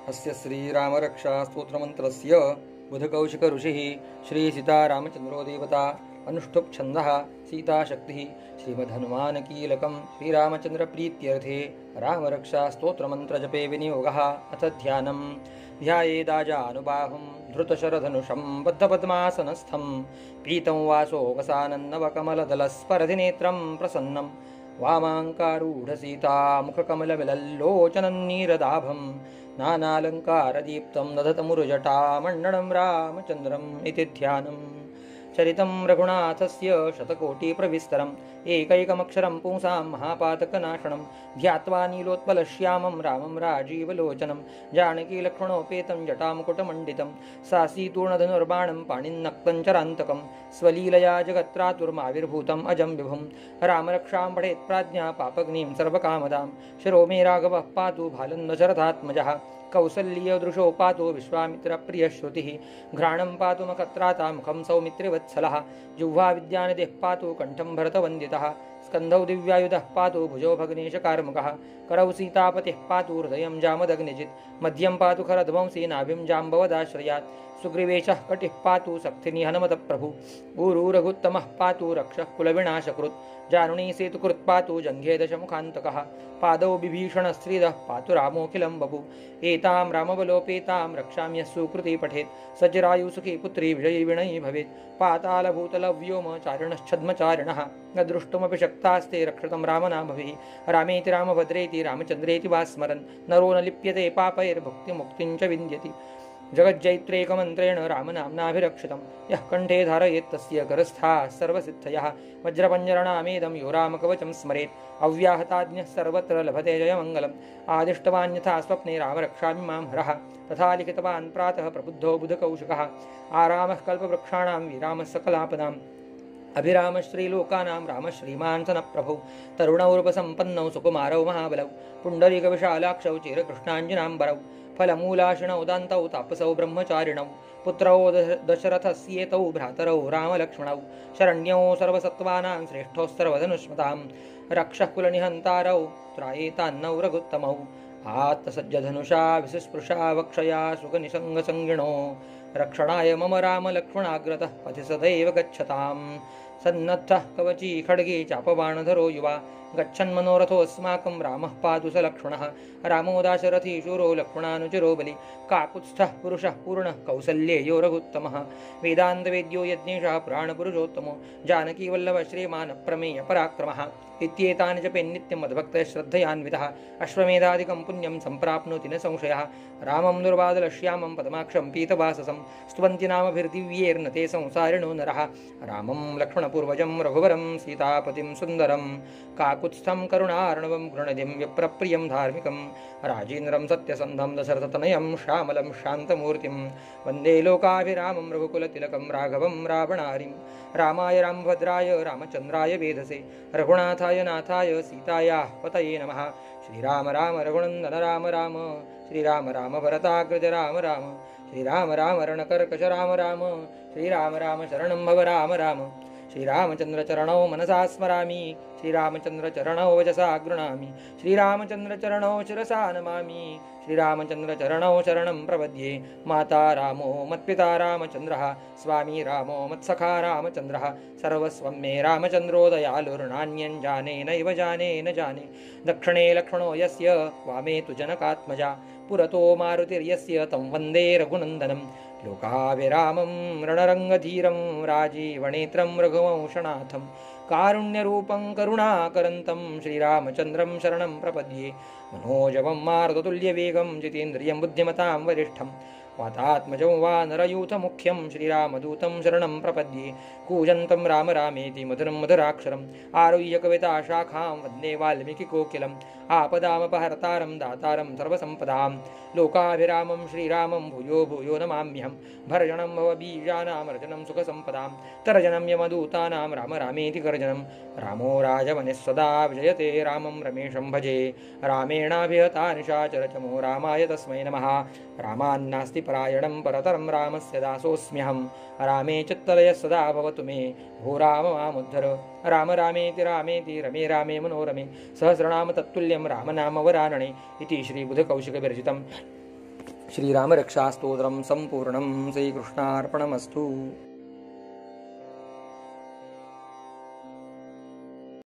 अस्य श्रीरामरक्षा स्तोत्रमन्त्रस्य बुधकौशिक ऋषिः श्रीसीतारामचन्द्रो देवता अनुष्ठुप् छन्दः सीताशक्तिः श्रीमद्हनुमानकीलकं श्रीरामचन्द्रप्रीत्यर्थे रामरक्षा स्तोत्रमन्त्रजपे विनियोगः। अथ ध्यानं ध्यायेदाजानुबाहुं धृतशरधनुषं बद्धपद्मासनस्थं पीतं वासोऽवसानन्नवकमलदलस्पर्धिनेत्रं प्रसन्नं वामाङ्कारूढसीता मुखकमलविलल्लोचनन्नीरदाभं नानालङ्कारदीप्तं दधतमुरुजटामण्डनं रामचन्द्रम् इति ध्यानम्। चरितं रघुनाथस्य शतकोटिप्रविस्तरम् एकैकमक्षरं पुंसां महापातकनाशनं ध्यात्वा नीलोत्पलश्यामं रामं राजीवलोचनं जानकीलक्ष्मणोपेतं जटामुकुटमण्डितं सासीतूर्णधनुर्बाणं पाणिन्नक्तं चरान्तकं स्वलीलया जगत्रातुर्माविर्भूतम् अजं विभुं रामरक्षां पठेत् प्राज्ञा पापग्निं सर्वकामदां शिरो मे राघवः पातु भालन्दशरथात्मजः कौसल्यदृशो पातु विश्वामित्रप्रियश्रुतिः घ्राणं पातु मखत्राता मुखं सौमित्रिवत्सलः जिह्वा विद्यानिधिः पातु कण्ठं भरतवन्दितः स्कन्धौ दिव्यायुधः पातु भुजो भग्नेशकार्मुकः करौ सीतापतिः पातु हृदयं जामदग्निजित् मध्यं पातु खरध्वंसी नाभिं जाम्बवदाश्रयात् सुग्रीवेशः कटिः पातु सक्थिनी हनुमतप्रभु ऊरू रघुत्तमः पातु रक्षः कुलविनाशकृत् जानुनी सेतुकृत् पातु जङ्घे दशमुखान्तकः पादौ विभीषणस्त्रिदः पातु रामोऽखिलं बभु एतां रामबलोपेतां रक्षाम्यः सुकृती पठेत् सचिरायुसुखी पुत्री विजयी विनयी भवेत् पातालभूतलव्योमचारिणश्छद्मचारिणः न द्रष्टुमपि शक्तास्ते रक्षितं रामनामभिः रामेति रामभद्रेति रामचन्द्रेति वा स्मरन् नरो न लिप्यते पापैर्भुक्तिमुक्तिं च विन्द्यति जगज्जैत्रेकमन्त्रेण रामनाम्नाभिरक्षितं यः कण्ठे धारयेत् तस्य करस्थाः सर्वसिद्धयः वज्रपञ्जरणामेदं यो रामकवचं स्मरेत् अव्याहताज्ञः सर्वत्र लभते जयमङ्गलम् आदिष्टवान्यथा स्वप्ने रामरक्षामि मां हरः तथा लिखितवान् प्रातः प्रबुद्धो बुधकौशिकः आरामः कल्पवृक्षाणां विरामः सकलापदाम् अभिरामश्रीलोकानां रामश्रीमान् सनप्रभौ तरुणौरूपसम्पन्नौ सुकुमारौ महाबलौ पुण्डरीकविशालाक्षौ चिरकृष्णाञ्जनाम्बरौ फलमूलाशिनौ दान्तौ तापसौ ब्रह्मचारिणौ पुत्रौ दशरथस्येतौ भ्रातरौ रामलक्ष्मणौ शरण्यौ सर्वसत्त्वानां श्रेष्ठौ सर्वधनुष्मतां रक्षः कुलनिहन्तारौ त्रायेतान्नौ रघुत्तमौ आत्तसज्जधनुषा विसस्पृशा वक्षया सुखनिसङ्गसङ्गिणो रक्षणाय मम रामलक्ष्मणाग्रतः पथि सदैव गच्छताम् सन्नद्धः कवची खड्गे चापबाणधरो युवा गच्छन्मनोरथोऽस्माकं रामः पातु स लक्ष्मणः रामो दाशरथी शूरो लक्ष्मणानुचरो बलि काकुत्स्थः पुरुषः पूर्णः कौसल्येयो रघुत्तमः वेदान्तवेद्यो यज्ञेशः पुराणपुरुषोत्तमो जानकीवल्लभः श्रीमान् अप्रमेयपराक्रमः इत्येतानि जपेन्नित्यं मद्भक्तः श्रद्धयान्वितः अश्वमेधादिकं पुण्यं सम्प्राप्नोति न संशयः रामं दुर्वादलश्यामं पद्माक्षं पीतवाससं स्तुवन्ति नामभिर्दिव्यैर्न ते संसारिणो नरः रामं लक्ष्मणपूर्वजं रघुवरं सीतापतिं सुन्दरं काकुत्स्थं करुणार्णवं गृणदिं विप्रप्रियं धार्मिकं राजेन्द्रं सत्यसन्धं दशरथतनयं श्यामलं शान्तमूर्तिं वन्दे लोकाभिरामं रघुकुलतिलकं राघवं रावणारिं रामाय रामभद्राय रामचन्द्राय वेधसे रघुनाथाय नाथाय सीतायाः पतये नमः। श्रीराम राम रघुनन्दन राम राम श्रीराम राम भरताग्रज राम राम श्रीराम राम रणकर्कश राम राम श्रीराम राम शरणं भव राम राम श्रीरामचन्द्रचरणौ मनसा स्मरामि श्रीरामचन्द्रचरणौ वचसा गृह्णामि श्रीरामचन्द्रचरणौ शिरसा नमामि श्रीरामचन्द्रचरणौ शरणं प्रपद्ये माता रामो मत्पिता रामचन्द्रः स्वामी रामो मत्सखा रामचन्द्रः सर्वस्वं मे रामचन्द्रो दयालुर्नान्यं जाने नैव जाने न जाने दक्षिणे लक्ष्मणो यस्य वामे तु जनकात्मजा पुरतो मारुतिर्यस्य तं वन्दे रघुनन्दनं लोकाभिरामं रणरङ्गधीरं राजीवनेत्रं रघुवंशनाथं कारुण्यरूपं करुणाकरन्तं श्रीरामचन्द्रं शरणं प्रपद्ये मनोजवं मारुततुल्यवेगं जितेन्द्रियं बुद्धिमतां वरिष्ठं वातात्मजं वानरयूथमुख्यं श्रीरामदूतं शरणं प्रपद्ये कूजन्तं राम रामेति मधुरं मधुराक्षरम् आरुह्य कविताशाखां वन्दे वाल्मीकिकोकिलम् आपदामपहर्तारं दातारं सर्वसम्पदां लोकाभिरामं श्रीरामं भूयो भूयो नमाम्यहं भर्जनं भवबीजानां रजनं सुखसम्पदां तर्जनं यमदूतानां राम रामेति गर्जनं रामो राजवनिः सदा विजयते रामं रमेशं भजे रामेणाभिहता निशाचरचमो रामाय तस्मै नमः रामान्नास्ति परायणं परतरं रामस्य दासोऽस्म्यहं रामे चित्तलयः सदा भवतु मे भो राम मामुद्धर राम रामेति रामेति रमे रामे मनोरमे सहस्रनाम तत्तुल्यं रामनाम वरानने इति श्रीबुधकौशिकविरचितं श्रीरामरक्षास्तोत्रं सम्पूर्णं। श्रीकृष्णार्पणमस्तु।